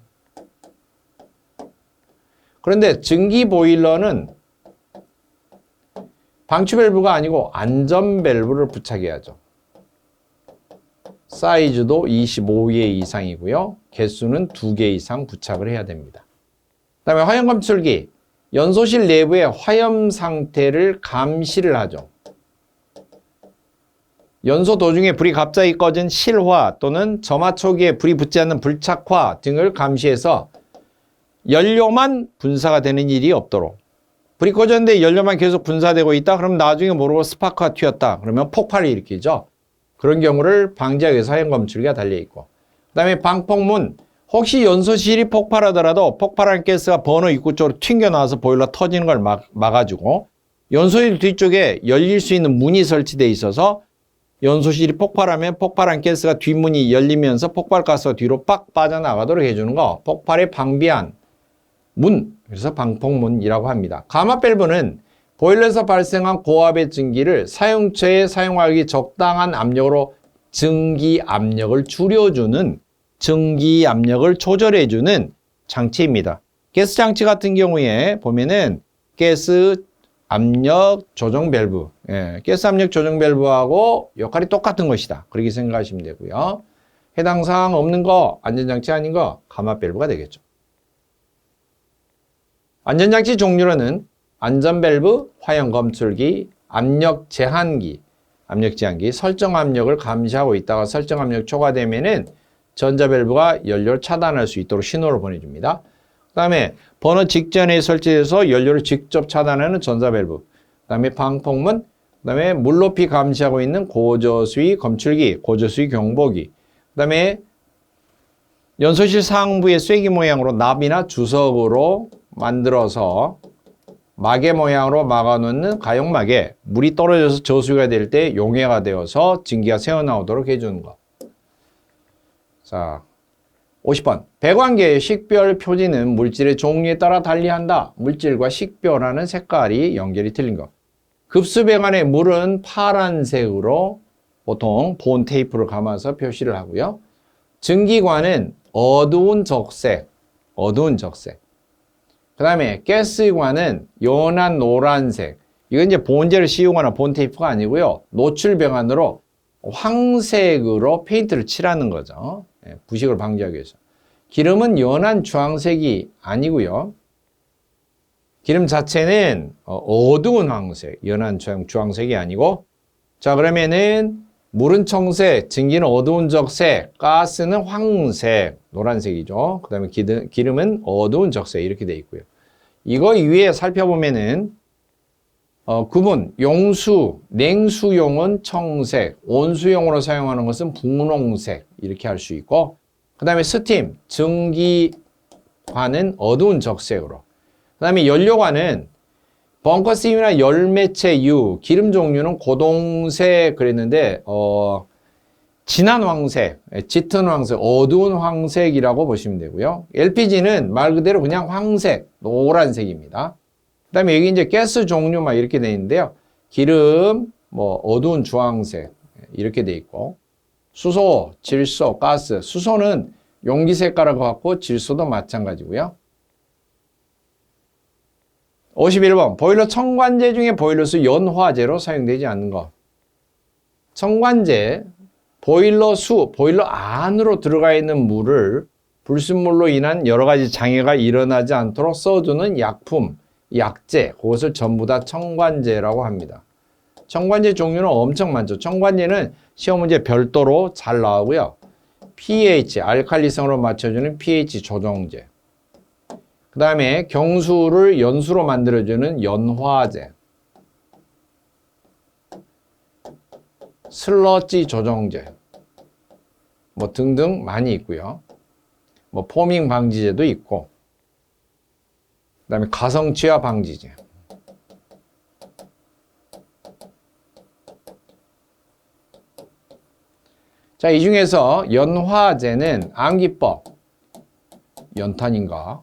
그런데 증기 보일러는 방출 밸브가 아니고 안전 밸브를 부착해야죠. 사이즈도 25개 이상이고요. 개수는 2개 이상 부착을 해야 됩니다. 그 다음에 화염 검출기. 연소실 내부의 화염 상태를 감시를 하죠. 연소 도중에 불이 갑자기 꺼진 실화 또는 점화 초기에 불이 붙지 않는 불착화 등을 감시해서 연료만 분사가 되는 일이 없도록. 불이 꺼졌는데 연료만 계속 분사되고 있다? 그럼 나중에 모르고 스파크가 튀었다. 그러면 폭발을 일으키죠. 그런 경우를 방지하기 위해서 화염 검출기가 달려있고. 그 다음에 방폭문. 혹시 연소실이 폭발하더라도 폭발한 가스가 버너 입구 쪽으로 튕겨나와서 보일러 터지는 걸 막아주고 연소실 뒤쪽에 열릴 수 있는 문이 설치되어 있어서 연소실이 폭발하면 폭발한 가스가 뒷문이 열리면서 폭발가스가 뒤로 빡 빠져나가도록 해주는 거. 폭발에 방비한 문. 그래서 방폭문이라고 합니다. 가마 밸브는 보일러에서 발생한 고압의 증기를 사용처에 사용하기 적당한 압력으로 증기 압력을 줄여주는, 증기 압력을 조절해주는 장치입니다. 가스 장치 같은 경우에 보면은 가스 압력 조정 밸브, 가스 압력 조정 밸브하고 역할이 똑같은 것이다. 그렇게 생각하시면 되고요. 해당 사항 없는 거, 안전장치 아닌 거, 가마 밸브가 되겠죠. 안전장치 종류로는 안전 밸브, 화염 검출기, 압력 제한기, 설정 압력을 감시하고 있다가 설정 압력 초과되면은 전자 밸브가 연료를 차단할 수 있도록 신호를 보내줍니다. 그 다음에 버너 직전에 설치해서 연료를 직접 차단하는 전자 밸브, 그 다음에 방폭문, 그 다음에 물높이 감시하고 있는 고저수위 검출기, 고저수위 경보기, 그 다음에 연소실 상부의 쐐기 모양으로 납이나 주석으로 만들어서 마개 모양으로 막아놓는 가용마개, 물이 떨어져서 저수위가 될 때 용해가 되어서 증기가 새어나오도록 해주는 것. 자, 50번. 배관계의 식별 표지는 물질의 종류에 따라 달리한다. 물질과 식별하는 색깔이 연결이 틀린 것. 급수배관의 물은 파란색으로 보통 본 테이프를 감아서 표시를 하고요. 증기관은 어두운 적색. 그 다음에 가스관은 연한 노란색. 이건 이제 본젤을 씌우거나 본 테이프가 아니고요. 노출배관으로 황색으로 페인트를 칠하는 거죠. 부식을 방지하기 위해서. 기름은 연한 주황색이 아니고요. 기름 자체는 어두운 황색, 연한 주황색이 아니고, 자, 그러면은 물은 청색, 증기는 어두운 적색, 가스는 황색, 노란색이죠. 그 다음에 기름은 어두운 적색 이렇게 돼 있고요. 이거 위에 살펴보면은 구분, 용수, 냉수용은 청색, 온수용으로 사용하는 것은 분홍색 이렇게 할 수 있고, 그 다음에 스팀, 증기관은 어두운 적색으로, 그 다음에 연료관은 벙커스임이나 열매체유, 기름 종류는 고동색 그랬는데 진한 황색, 짙은 황색, 어두운 황색이라고 보시면 되고요. LPG는 말 그대로 그냥 황색, 노란색입니다. 그 다음에 여기 이제 가스 종류 막 이렇게 되어 있는데요. 기름, 뭐 어두운 주황색 이렇게 돼 있고, 수소, 질소, 가스. 수소는 용기 색깔을 갖고 질소도 마찬가지고요. 51번 보일러 첨관제 중에 보일러수 연화제로 사용되지 않는 것. 첨관제, 보일러 안으로 들어가 있는 물을 불순물로 인한 여러 가지 장애가 일어나지 않도록 써주는 약품, 약재, 그것을 전부 다 첨관제라고 합니다. 첨관제 종류는 엄청 많죠. 첨관제는 시험 문제 별도로 잘 나오고요. pH, 알칼리성으로 맞춰주는 pH 조정제. 그 다음에 경수를 연수로 만들어주는 연화제. 슬러지 조정제. 뭐 등등 많이 있고요. 뭐 포밍 방지제도 있고. 그 다음에 가성 취하 방지제. 자, 이 중에서 연화제는 암기법, 연탄인가?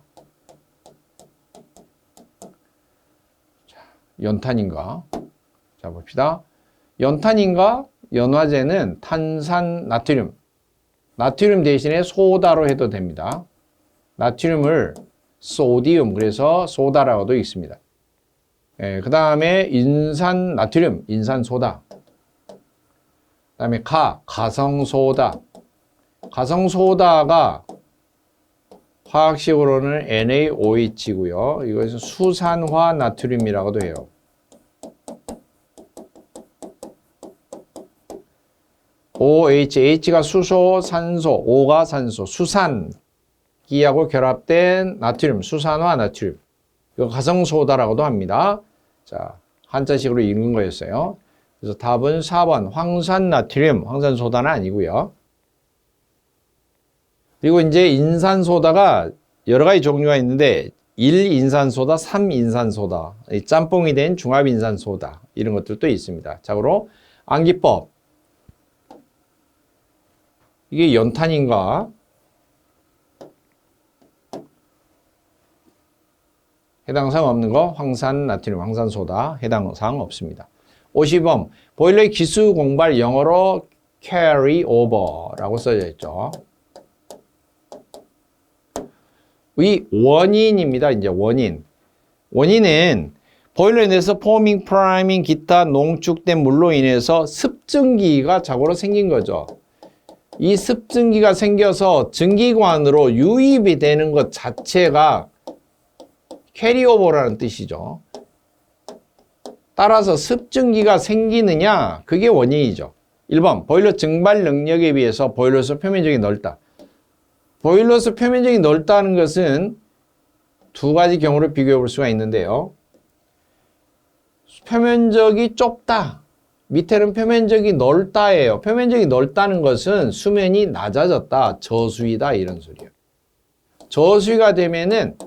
연탄인가? 자, 봅시다. 연탄인가? 연화제는 탄산 나트륨. 나트륨 대신에 소다로 해도 됩니다. 나트륨을 소디움, 그래서 소다라고도 있습니다. 그 다음에 인산 나트륨, 인산소다. 그 다음에 가성소다. 가성소다가 화학식으로는 NaOH고요. 이것은 수산화 나트륨이라고도 해요. OH, H가 수소, 산소, O가 산소, 수산기하고 결합된 나트륨, 수산화 나트륨. 이거 가성소다라고도 합니다. 자, 한자식으로 읽는 거였어요. 그래서 답은 4번 황산나트륨, 황산소다는 아니고요. 그리고 이제 인산소다가 여러 가지 종류가 있는데 1인산소다, 3인산소다, 짬뽕이 된 중합인산소다 이런 것들도 있습니다. 자고로 암기법. 이게 연탄인가? 해당 사항 없는 거 황산나트륨, 황산소다 해당 사항 없습니다. 50번 보일러의 기수 공발 영어로 carry over라고 써져 있죠. 이 원인입니다. 이제 원인. 원인은 보일러에 대해서 포밍, 프라이밍, 기타 농축된 물로 인해서 습증기가 자고로 생긴 거죠. 이 습증기가 생겨서 증기관으로 유입이 되는 것 자체가 캐리오버라는 뜻이죠. 따라서 습증기가 생기느냐, 그게 원인이죠. 1번, 보일러 증발 능력에 비해서 보일러수 표면적이 넓다. 보일러수 표면적이 넓다는 것은 두 가지 경우를 비교해 볼 수가 있는데요. 표면적이 좁다. 밑에는 표면적이 넓다예요. 표면적이 넓다는 것은 수면이 낮아졌다, 저수위다 이런 소리예요. 저수위가 되면은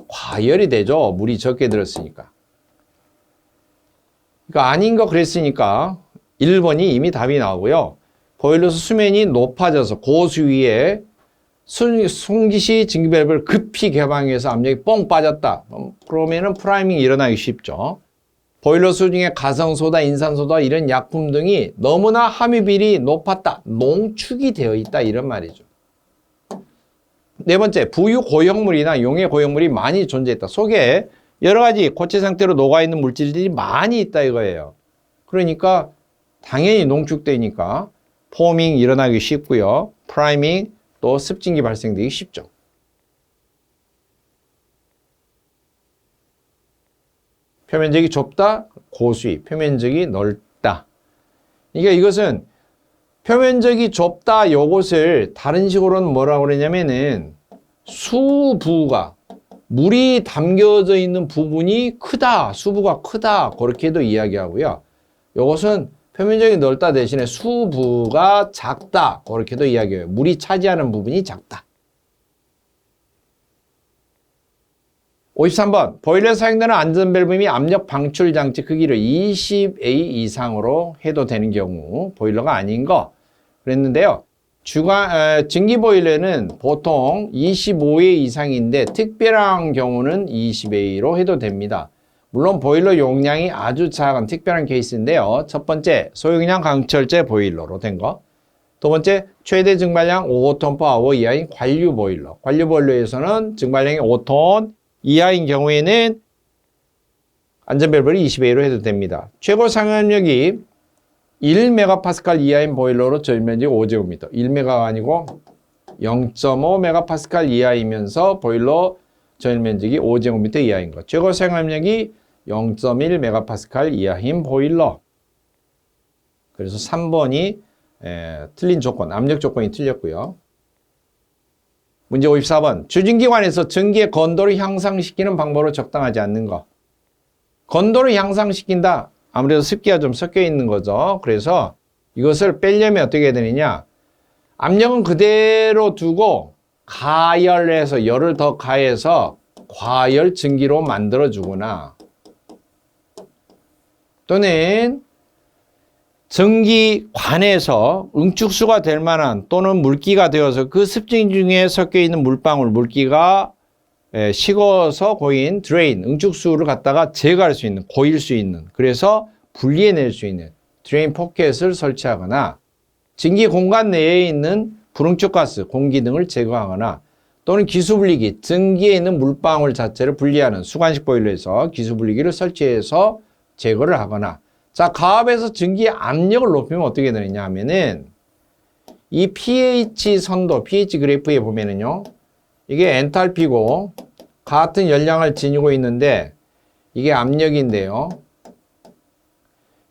과열이 되죠. 물이 적게 들었으니까. 그러니까 아닌 거 그랬으니까 1번이 이미 답이 나오고요. 보일러수 수면이 높아져서 고수위에 송기시 증기밸브를 급히 개방해서 압력이 뻥 빠졌다. 그러면은 프라이밍이 일어나기 쉽죠. 보일러수 중에 가성소다, 인산소다 이런 약품 등이 너무나 함유비율이 높았다. 농축이 되어 있다 이런 말이죠. 네 번째, 부유 고형물이나 용해 고형물이 많이 존재했다. 속에 여러 가지 고체 상태로 녹아있는 물질들이 많이 있다 이거예요. 그러니까 당연히 농축되니까 포밍 일어나기 쉽고요. 프라이밍 또 습진기 발생되기 쉽죠. 표면적이 좁다, 고수위. 표면적이 넓다. 그러니까 이것은 표면적이 좁다 요것을 다른 식으로는 뭐라고 그러냐면은 수부가 물이 담겨져 있는 부분이 크다, 수부가 크다 그렇게도 이야기하고요. 요것은 표면적이 넓다 대신에 수부가 작다 그렇게도 이야기해요. 물이 차지하는 부분이 작다. 53번 보일러에 사용되는 안전밸브 및 압력 방출 장치 크기를 20A 이상으로 해도 되는 경우 보일러가 아닌 거 그랬는데요. 증기 보일러는 보통 25A 이상인데 특별한 경우는 20A로 해도 됩니다. 물론 보일러 용량이 아주 작은 특별한 케이스인데요. 첫 번째, 소용량 강철제 보일러로 된 거. 두 번째, 최대 증발량 5톤/아워 이하인 관류 보일러. 관류 보일러에서는 증발량이 5톤 이하인 경우에는 안전벨브를 20A로 해도 됩니다. 최고 상용력이 1메가파스칼 이하인 보일러로 전면적 5제곱미터. 1메가가 아니고 0.5메가파스칼 이하이면서 보일러 전면적이 5제곱미터 이하인 것. 최고 사용압력이 0.1메가파스칼 이하인 보일러. 그래서 3번이 틀린 조건, 압력 조건이 틀렸고요. 문제 54번. 추진기관에서 전기의 건도를 향상시키는 방법으로 적당하지 않는 것. 건도를 향상시킨다. 아무래도 습기가 좀 섞여 있는 거죠. 그래서 이것을 빼려면 어떻게 해야 되느냐. 압력은 그대로 두고 가열해서 열을 더 가해서 과열 증기로 만들어 주거나 또는 전기관에서 응축수가 될 만한 또는 물기가 되어서 그 습진 중에 섞여 있는 물방울, 물기가 식어서 고인 드레인, 응축수를 갖다가 제거할 수 있는, 고일 수 있는, 그래서 분리해낼 수 있는 드레인 포켓을 설치하거나 증기 공간 내에 있는 불응축가스, 공기 등을 제거하거나 또는 기수분리기, 증기에 있는 물방울 자체를 분리하는 수관식 보일러에서 기수분리기를 설치해서 제거를 하거나 자, 가압에서 증기의 압력을 높이면 어떻게 되느냐 하면은 이 pH 선도, pH 그래프에 보면은요 이게 엔탈피고 같은 열량을 지니고 있는데 이게 압력인데요.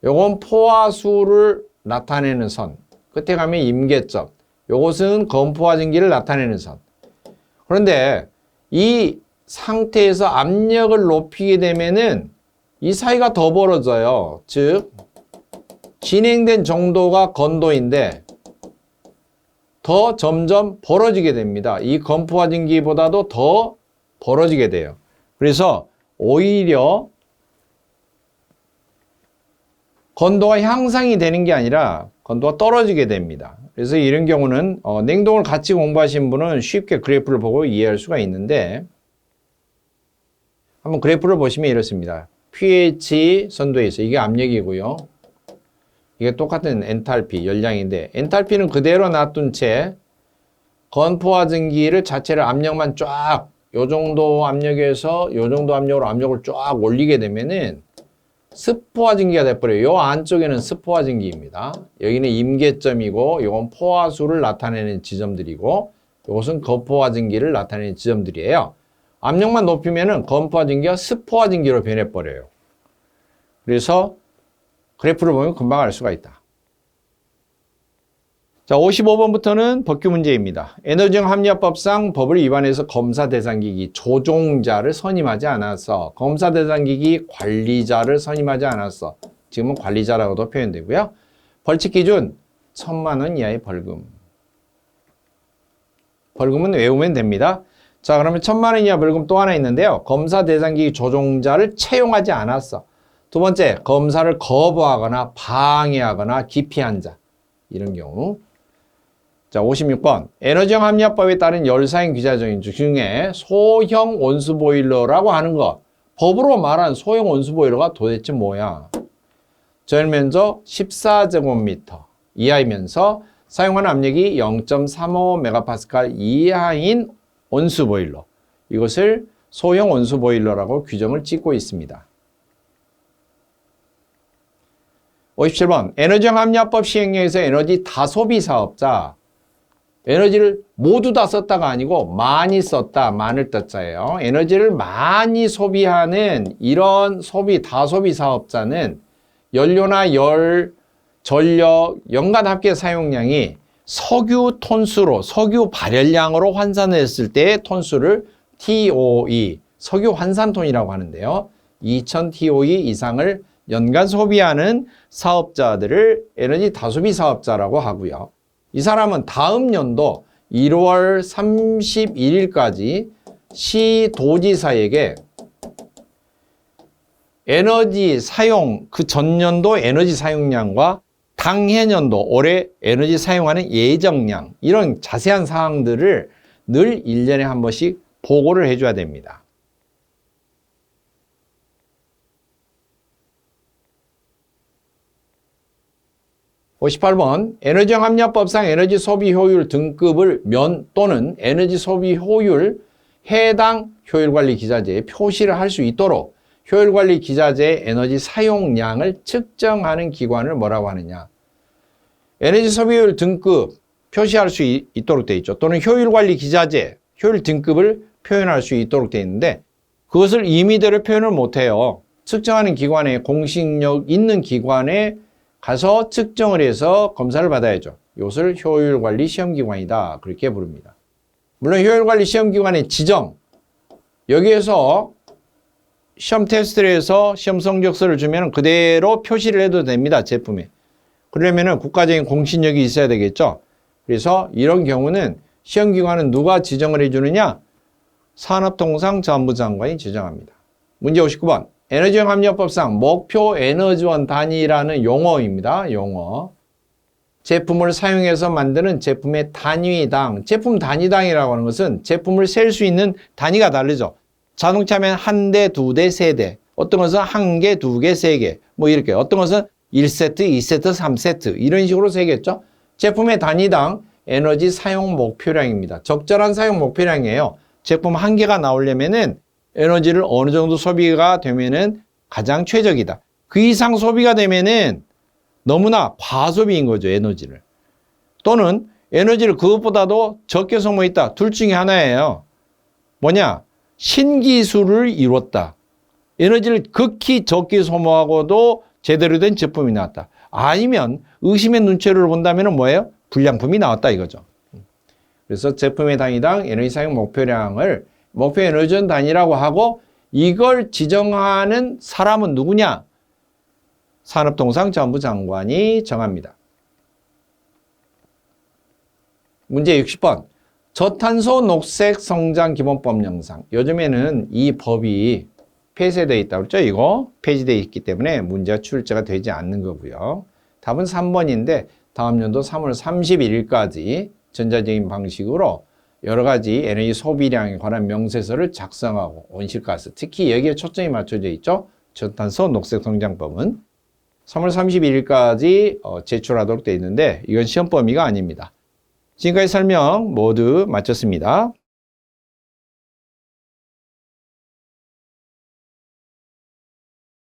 요건 포화수를 나타내는 선. 끝에 가면 임계점. 요것은 건포화 증기를 나타내는 선. 그런데 이 상태에서 압력을 높이게 되면은 이 사이가 더 벌어져요. 즉 진행된 정도가 건도인데 더 점점 벌어지게 됩니다. 이 건포화 증기보다도 더 벌어지게 돼요. 그래서 오히려 건도가 향상이 되는 게 아니라 건도가 떨어지게 됩니다. 그래서 이런 경우는 냉동을 같이 공부하신 분은 쉽게 그래프를 보고 이해할 수가 있는데 한번 그래프를 보시면 이렇습니다. pH 선도에서 이게 압력이고요. 이게 똑같은 엔탈피, 열량인데 엔탈피는 그대로 놔둔 채 건포화 증기를 자체를 압력만 쫙 요 정도 압력에서 요 정도 압력으로 압력을 쫙 올리게 되면은 습포화 증기가 돼버려요. 요 안쪽에는 습포화 증기입니다. 여기는 임계점이고 요건 포화수를 나타내는 지점들이고 요것은 거포화 증기를 나타내는 지점들이에요. 압력만 높이면은 건포화 증기가 습포화 증기로 변해버려요. 그래서 그래프를 보면 금방 알 수가 있다. 자, 55번부터는 법규 문제입니다. 에너지용 합리화법상 법을 위반해서 검사 대상기기 조종자를 선임하지 않았어. 검사 대상기기 관리자를 선임하지 않았어. 지금은 관리자라고도 표현되고요. 벌칙 기준 1,000만 원 이하의 벌금. 벌금은 외우면 됩니다. 자, 그러면 1,000만 원 이하 벌금 또 하나 있는데요. 검사 대상기기 조종자를 채용하지 않았어. 두 번째, 검사를 거부하거나 방해하거나 기피한 자. 이런 경우. 자, 56번. 에너지용 합리화법에 따른 열사행 귀자적인 중에 소형 온수보일러라고 하는 것. 법으로 말한 소형 온수보일러가 도대체 뭐야? 전면적 14제곱미터 이하이면서 사용하는 압력이 0.35메가파스칼 이하인 온수보일러. 이것을 소형 온수보일러라고 규정을 짓고 있습니다. 57번. 에너지용 합리화법 시행령에서 에너지 다소비 사업자. 에너지를 모두 다 썼다가 아니고 많이 썼다, 많을 뜻자예요. 에너지를 많이 소비하는 이런 다소비 사업자는 연료나 열, 전력, 연간 합계 사용량이 석유 톤수로, 석유 발열량으로 환산했을 때의 톤수를 TOE, 석유 환산톤이라고 하는데요. 2000 TOE 이상을 연간 소비하는 사업자들을 에너지 다소비 사업자라고 하고요. 이 사람은 다음 연도 1월 31일까지 시도지사에게 에너지 사용, 그 전년도 에너지 사용량과 당해년도 올해 에너지 사용하는 예정량, 이런 자세한 사항들을 늘 1년에 한 번씩 보고를 해줘야 됩니다. 58번 에너지형 합리화법상 에너지 소비 효율 등급을 면 또는 에너지 소비 효율 해당 효율관리 기자재에 표시를 할 수 있도록 효율관리 기자재의 에너지 사용량을 측정하는 기관을 뭐라고 하느냐. 에너지 소비율 등급 표시할 수 있도록 되어 있죠. 또는 효율관리 기자재, 효율 등급을 표현할 수 있도록 되어 있는데 그것을 임의대로 표현을 못해요. 측정하는 기관에 공식력 있는 기관에 가서 측정을 해서 검사를 받아야죠. 이것을 효율관리 시험기관이다. 그렇게 부릅니다. 물론 효율관리 시험기관의 지정, 여기에서 시험 테스트를 해서 시험 성적서를 주면 그대로 표시를 해도 됩니다. 제품에. 그러려면 국가적인 공신력이 있어야 되겠죠. 그래서 이런 경우는 시험기관은 누가 지정을 해주느냐? 산업통상자원부 장관이 지정합니다. 문제 59번. 에너지형 합리화법상 목표 에너지원 단위라는 용어입니다. 용어. 제품을 사용해서 만드는 제품의 단위당, 제품 단위당이라고 하는 것은 제품을 셀 수 있는 단위가 다르죠. 자동차면 한 대, 두 대, 세 대. 어떤 것은 한 개, 두 개, 세 개. 뭐 이렇게. 어떤 것은 1세트, 2세트, 3세트. 이런 식으로 세겠죠. 제품의 단위당 에너지 사용 목표량입니다. 적절한 사용 목표량이에요. 제품 한 개가 나오려면은 에너지를 어느 정도 소비가 되면은 가장 최적이다. 그 이상 소비가 되면은 너무나 과소비인 거죠, 에너지를. 또는 에너지를 그것보다도 적게 소모했다. 둘 중에 하나예요. 뭐냐? 신기술을 이뤘다. 에너지를 극히 적게 소모하고도 제대로 된 제품이 나왔다. 아니면 의심의 눈초리를 본다면 뭐예요? 불량품이 나왔다 이거죠. 그래서 제품의 단위당 에너지 사용 목표량을 목표 에너지원 단위라고 하고 이걸 지정하는 사람은 누구냐? 산업통상자원부 장관이 정합니다. 문제 60번. 저탄소 녹색 성장 기본법 영상. 요즘에는 이 법이 폐쇄되어 있다고 그랬죠? 이거 폐지되어 있기 때문에 문제가 출제가 되지 않는 거고요. 답은 3번인데 다음 연도 3월 31일까지 전자적인 방식으로 여러 가지 에너지 소비량에 관한 명세서를 작성하고 온실가스, 특히 여기에 초점이 맞춰져 있죠. 저탄소 녹색 성장법은 3월 31일까지 제출하도록 되어 있는데 이건 시험 범위가 아닙니다. 지금까지 설명 모두 마쳤습니다.